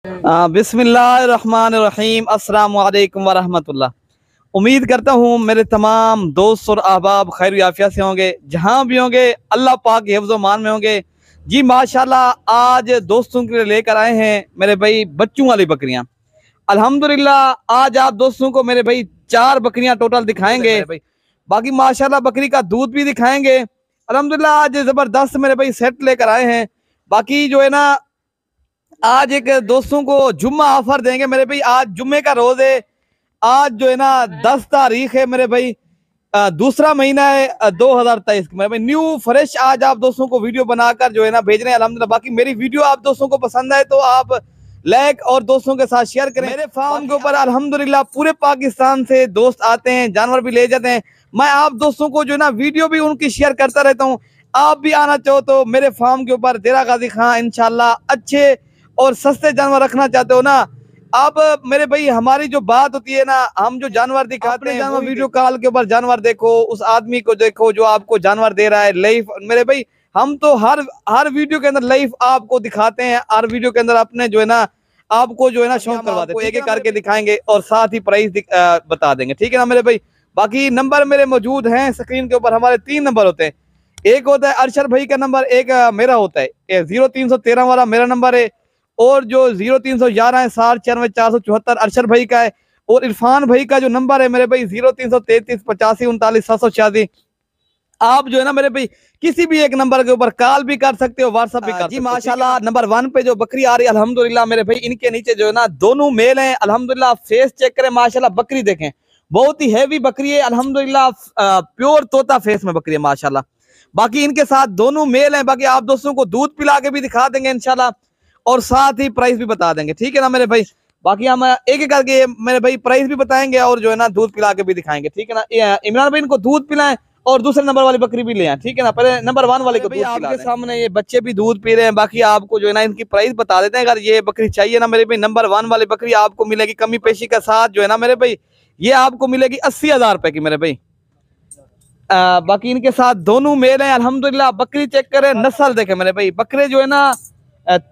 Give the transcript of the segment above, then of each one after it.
बिस्मिल्लाहिर्रहमानिर्रहीम अस्सलाम वालेकुम वरहमतुल्लाह। उम्मीद करता हूँ मेरे तमाम दोस्त और अहबाब खैर याफिया से होंगे, जहाँ भी होंगे अल्लाह पाक के हिफ्ज़ मान में होंगे। जी माशाल्लाह, आज दोस्तों के लिए लेकर आए हैं मेरे भाई बच्चों वाली बकरियाँ। अल्हम्दुलिल्लाह आज आप दोस्तों को मेरे भाई 4 बकरियाँ टोटल दिखाएंगे। बाकी माशाल्लाह बकरी का दूध भी दिखाएंगे। अल्हम्दुलिल्लाह आज ज़बरदस्त मेरे भाई सेट लेकर आए हैं। बाकी जो है ना, आज एक दोस्तों को जुम्मा ऑफर देंगे मेरे भाई। आज जुम्मे का रोज है। आज जो है ना 10 तारीख है मेरे भाई, दूसरा महीना है 2023 मेरे भाई। न्यू फ्रेश आज आप दोस्तों को वीडियो बनाकर जो है ना भेज रहे हैं अल्हम्दुलिल्लाह। बाकी मेरी वीडियो आप दोस्तों को पसंद है तो आप लाइक और दोस्तों के साथ शेयर करें। मेरे फार्म के ऊपर अल्हम्दुलिल्लाह पूरे पाकिस्तान से दोस्त आते हैं, जानवर भी ले जाते हैं। मैं आप दोस्तों को जो है ना वीडियो भी उनकी शेयर करता रहता हूँ। आप भी आना चाहो तो मेरे फार्म के ऊपर देरा गाजी खां इंशाल्लाह अच्छे और सस्ते जानवर रखना चाहते हो ना आप मेरे भाई, हमारी जो बात होती है ना, हम जो जानवर दिखाते हैं जानवर वीडियो कॉल के ऊपर जानवर देखो, उस आदमी को देखो जो आपको जानवर दे रहा है लाइव। मेरे भाई हम तो हर वीडियो के अंदर लाइव आपको दिखाते हैं। हर वीडियो के अंदर अपने जो है ना आपको जो है ना शौक करवाते हैं, एक एक करके दिखाएंगे और साथ ही प्राइस बता देंगे, ठीक है ना मेरे भाई। बाकी नंबर मेरे मौजूद हैं स्क्रीन के ऊपर। हमारे 3 नंबर होते हैं। एक होता है अरशद भाई का नंबर, एक मेरा होता है 0313 वाला मेरा नंबर है, और जो 0311 है 609474 अरशद भाई का है, और इरफान भाई का जो नंबर है मेरे भाई 0333 85 39 786। आप जो है ना मेरे भाई किसी भी एक नंबर के ऊपर कॉल भी कर सकते हो, व्हाट्सएप भी कर सकते हो। माशाल्लाह नंबर 1 पे जो बकरी आ रही है अल्हम्दुलिल्लाह मेरे भाई, इनके नीचे जो है ना दोनों मेल हैं अल्हम्दुलिल्लाह। फेस चेक करें माशाल्लाह, बकरी देखें बहुत ही हैवी बकरी है अल्हम्दुलिल्लाह। प्योर तोता फेस में बकरी है माशाल्लाह। बाकी इनके साथ दोनों मेल हैं। बाकी आप दोस्तों को दूध पिला के भी दिखा देंगे इंशाल्लाह, और साथ ही प्राइस भी बता देंगे, ठीक है ना मेरे भाई। बाकी हम एक एक करके मेरे भाई प्राइस भी बताएंगे और जो है ना दूध पिला के भी दिखाएंगे, ठीक है ना। इमरान भाई इनको दूध पिलाएं और दूसरे नंबर वाली बकरी भी ले आए, ठीक है ना। पहले नंबर 1 वाले को दूध आपके सामने ये बच्चे भी दूध पी रहे हैं। बाकी आपको जो है ना इनकी प्राइस बता देते हैं। अगर ये बकरी चाहिए ना मेरे भाई, नंबर 1 वाली बकरी आपको मिलेगी कमी पेशी के साथ जो है ना मेरे भाई, ये आपको मिलेगी 80,000 रुपए की मेरे भाई। बाकी इनके साथ दोनों मेल हैं अल्हम्दुलिल्लाह। बकरी चेक करें, नस्ल देखे मेरे भाई, बकरे जो है ना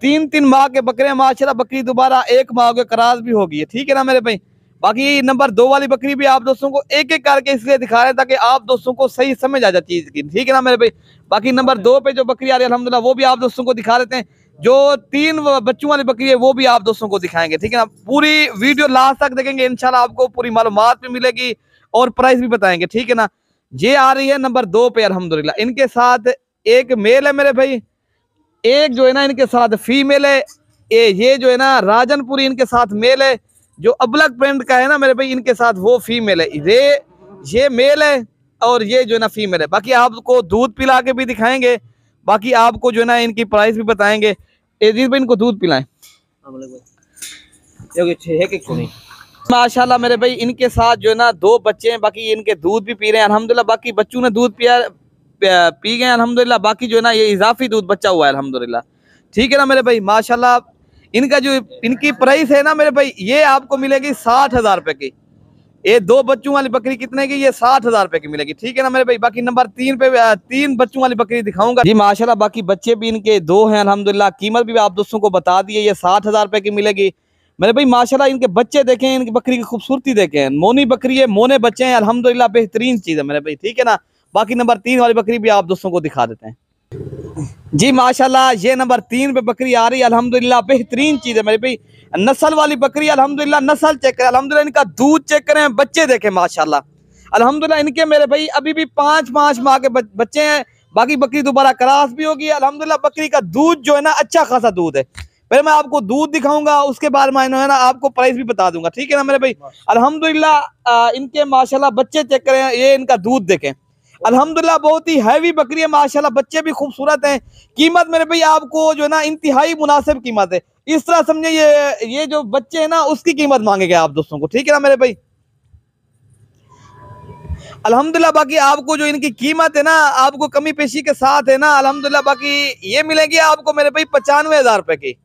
3 माह के बकरे माशाल्लाह। बकरी दोबारा 1 माह के क्रॉस भी होगी है, ठीक है ना मेरे भाई। बाकी नंबर 2 वाली बकरी भी आप दोस्तों को एक एक करके इसलिए दिखा रहे हैं ताकि आप दोस्तों को सही समझ आ जाए चीज की, ठीक है ना मेरे भाई। बाकी नंबर 2 पे जो बकरी आ रही है अल्हम्दुलिल्लाह वो भी आप दोस्तों को दिखा देते हैं। जो 3 बच्चों वाली बकरी है वो भी आप दोस्तों को दिखाएंगे, ठीक है ना। पूरी वीडियो लास्ट तक देखेंगे इंशाल्लाह, आपको पूरी मालूमात भी मिलेगी और प्राइस भी बताएंगे, ठीक है ना। ये आ रही है नंबर 2 पे अल्हम्दुलिल्लाह। इनके साथ एक मेल है मेरे भाई, एक जो है ना इनके साथ फीमेल है। ये जो है ना राजनपुरी इनके साथ मेल है। जो अबलग प्रिंट का है ना मेरे भाई, इनके साथ वो फीमेल है। ये मेल है और ये जो है ना फीमेल है। बाकी आपको दूध पिला के भी दिखाएंगे। बाकी आपको जो है ना इनकी प्राइस भी बताएंगे। अजीज भाई इनको दूध पिलाएं माशाल्लाह मेरे भाई। इनके साथ जो है ना 2 बच्चे हैं। बाकी इनके दूध भी पी रहे हैं अल्हम्दुलिल्लाह। बाकी बच्चों ने दूध पी गए अल्हम्दुलिल्लाह। बाकी जो है ना ये इजाफी दूध बच्चा हुआ है अल्हम्दुलिल्लाह, ठीक है ना मेरे भाई माशाल्लाह। इनका जो इनकी प्राइस है ना मेरे भाई, ये आपको मिलेगी 60,000 रुपए की। ये 2 बच्चों वाली बकरी कितने की, ये 60,000 रुपए की मिलेगी, ठीक है ना मेरे भाई। बाकी नंबर 3 पे 3 बच्चों वाली बकरी दिखाऊंगा जी माशाल्लाह। बाकी बच्चे भी इनके 2 हैं अल्हम्दुलिल्लाह। कीमत भी आप दोस्तों को बता दी है, ये 60,000 रुपए की मिलेगी मेरे भाई माशाल्लाह। इनके बच्चे देखें, इनकी बकरी की खूबसूरती देखें, मोनी बकरी है, मोने बच्चे हैं अल्हम्दुलिल्लाह। बेहतरीन चीज है मेरे भाई, ठीक है ना। बाकी नंबर 3 वाली बकरी भी आप दोस्तों को दिखा देते हैं जी माशाल्लाह। ये नंबर 3 पे बकरी आ रही है अल्हम्दुलिल्लाह। बेहतरीन चीज है मेरे भाई, नस्ल वाली बकरी अल्हम्दुलिल्लाह। नस्ल चेक करें अल्हम्दुलिल्लाह, इनका दूध चेक करें, बच्चे देखें माशाल्लाह अल्हम्दुलिल्लाह। इनके मेरे भाई अभी भी 5 माह के बच्चे हैं। बाकी बकरी दोबारा क्रॉस भी होगी अल्हम्दुलिल्लाह। बकरी का दूध जो है ना अच्छा खासा दूध है। पहले मैं आपको दूध दिखाऊंगा, उसके बाद मैं है ना आपको प्राइस भी बता दूंगा, ठीक है ना मेरे भाई अल्हम्दुलिल्लाह। इनके माशाल्लाह बच्चे चेक करें, ये इनका दूध देखें अल्हम्दुलिल्लाह। बहुत ही हैवी बकरी है माशाल्लाह। बच्चे भी खूबसूरत हैं। कीमत मेरे भाई आपको जो है ना इंतहाई मुनासिब कीमत है। इस तरह समझे ये जो बच्चे हैं ना उसकी कीमत मांगेंगे आप दोस्तों को, ठीक है ना मेरे भाई अल्हम्दुलिल्लाह। बाकी आपको जो इनकी कीमत है ना आपको कमी पेशी के साथ है ना अल्हम्दुलिल्लाह। बाकी ये मिलेगी आपको मेरे भाई 95,000 रुपए की।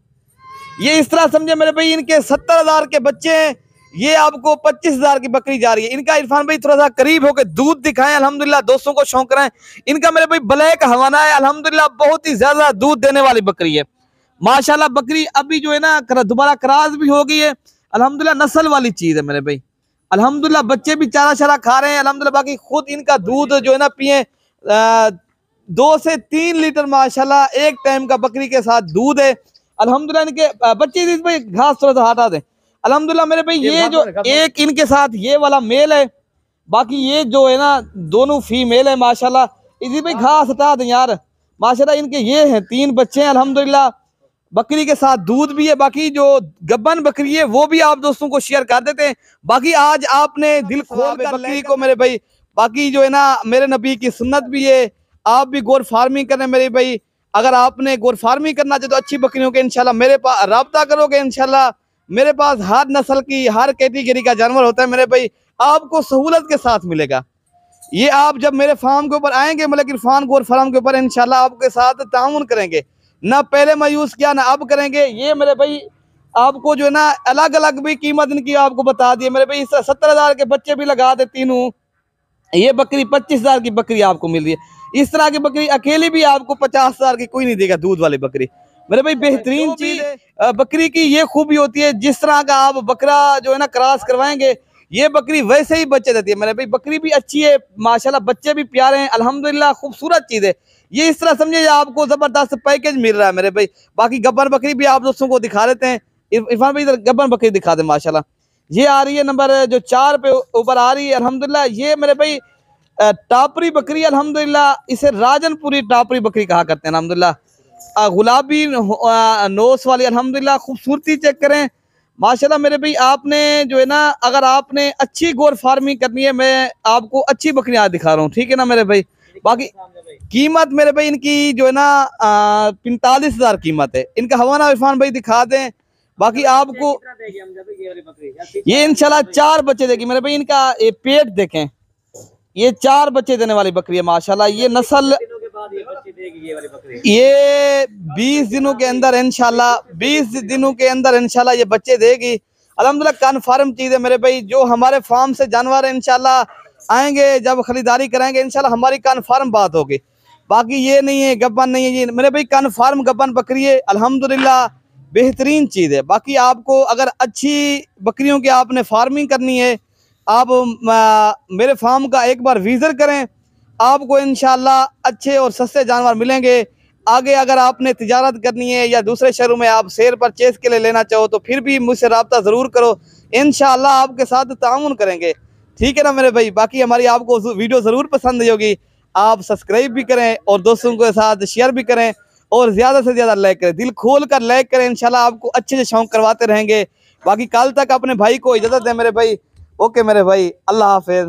ये इस तरह समझे मेरे भाई, इनके 70,000 के बच्चे हैं, ये आपको 25,000 की बकरी जा रही है। इनका इरफान भाई थोड़ा सा करीब होकर दूध दिखाएं अल्हम्दुलिल्लाह, दोस्तों को शौक कराएं। इनका मेरे भाई ब्लैक हवाना है अल्हम्दुलिल्लाह। बहुत ही ज्यादा दूध देने वाली बकरी है माशाल्लाह बकरी अभी जो है ना दोबारा क्रॉस भी हो गई है अल्हम्दुलिल्लाह, नस्ल वाली चीज है मेरे भाई। अल्हम्दुलिल्लाह बच्चे भी चारा शारा खा रहे हैं अल्हम्दुलिल्लाह। बाकी खुद इनका दूध जो है ना पिए 2 से 3 लीटर माशाल्लाह एक टाइम का बकरी के साथ दूध है अल्हम्दुलिल्लाह। इनके बच्चे भाई घास थोड़ा सा हटा दें अल्हम्दुलिल्लाह मेरे भाई। ये जो एक इनके साथ ये वाला मेल है, बाकी ये जो है ना दोनों फीमेल है माशाल्लाह। इसी भाई घास हटा दें यार माशाल्लाह। इनके ये हैं 3 बच्चे हैं अल्हम्दुलिल्लाह, बकरी के साथ दूध भी है। बाकी जो गब्बन बकरी है वो भी आप दोस्तों को शेयर कर देते हैं। बाकी आज आपने दिल खोल कर बकरी को मेरे भाई, बाकी जो है ना मेरे नबी की सुन्नत भी है, आप भी गोर फार्मिंग करें मेरे भाई। अगर आपने गोर फार्मिंग करना चाहिए तो अच्छी बकरियों के इंशाल्लाह मेरे पास रब्ता करोगे इंशाल्लाह। मेरे पास हर नस्ल की हर कैटेगरी का जानवर होता है मेरे भाई, आपको सहूलत के साथ मिलेगा। ये आप जब मेरे फार्म के ऊपर आएंगे मलिक इरफान गोर फार्म के ऊपर इंशाल्लाह आपके साथ ताउन करेंगे, ना पहले मायूस किया ना अब करेंगे। ये मेरे भाई आपको जो है ना अलग अलग भी कीमत इनकी आपको बता दिए मेरे भाई। 70,000 के बच्चे भी लगा दे तीनों, ये बकरी 25,000 की बकरी आपको मिल रही है। इस तरह की बकरी अकेली भी आपको 50,000 की कोई नहीं देगा, दूध वाली बकरी मेरे भाई। बेहतरीन चीज बकरी की ये खूबी होती है, जिस तरह का आप बकरा जो है ना क्रॉस करवाएंगे ये बकरी वैसे ही बच्चे देती है मेरे भाई। बकरी भी अच्छी है माशाल्लाह, बच्चे भी प्यारे हैं अल्हम्दुलिल्लाह, खूबसूरत चीज है ये। इस तरह समझिए आपको जबरदस्त पैकेज मिल रहा है मेरे भाई। बाकी गब्बर बकरी भी आप दोस्तों को दिखा देते हैं। इरफान भाई इधर गब्बर बकरी दिखा दे माशाल्लाह। ये आ रही है नंबर जो 4 पे ऊपर आ रही है अल्हम्दुलिल्लाह। ये मेरे भाई टापरी बकरी अल्हम्दुलिल्लाह, इसे राजनपुरी टापरी बकरी कहा करते हैं अल्हम्दुलिल्लाह। गुलाबी नोस वाली अल्हम्दुलिल्लाह, खूबसूरती चेक करें माशाल्लाह मेरे भाई। आपने जो है ना अगर आपने अच्छी गोर फार्मिंग करनी है, मैं आपको अच्छी बकरियां आज दिखा रहा हूँ, ठीक है ना मेरे भाई। बाकी कीमत मेरे भाई इनकी जो है ना 45,000 कीमत है इनका। हवाना इरफान भाई दिखा दें। बाकी आपको ये इंशाल्लाह 4 बच्चे देगी मेरे भाई। इनका ये पेट देखें, ये 4 बच्चे देने वाली बकरी है माशाल्लाह। ये नस्ल ये 20 दिनों के अंदर इंशाल्लाह 20 दिनों के अंदर इंशाल्लाह ये बच्चे देगी अल्हम्दुलिल्लाह। कन्फर्म चीज है मेरे भाई। जो हमारे फार्म से जानवर इंशाल्लाह आएंगे जब खरीदारी कराएंगे इंशाल्लाह हमारी कन्फर्म बात होगी। बाकी ये नहीं है गब्बन नहीं है ये मेरे भाई, कन्फर्म गब्बन बकरी है अल्हम्दुलिल्लाह, बेहतरीन चीज है। बाकी आपको अगर अच्छी बकरियों की आपने फार्मिंग करनी है, आप मेरे फार्म का एक बार विजिट करें, आपको इंशाल्लाह अच्छे और सस्ते जानवर मिलेंगे। आगे अगर आपने तिजारत करनी है या दूसरे शहरों में आप शेयर परचेज के लिए लेना चाहो तो फिर भी मुझसे रब्ता ज़रूर करो, इंशाल्लाह आपके साथ ताउन करेंगे, ठीक है ना मेरे भाई। बाकी हमारी आपको वीडियो ज़रूर पसंद आई होगी, आप सब्सक्राइब भी करें और दोस्तों के साथ शेयर भी करें और ज़्यादा से ज़्यादा लाइक करें, दिल खोल कर लाइक करें। इंशाल्लाह आपको अच्छे से शौक करवाते रहेंगे। बाकी कल तक अपने भाई को इजाज़त दें मेरे भाई। ओके मेरे भाई, अल्लाह हाफिज़।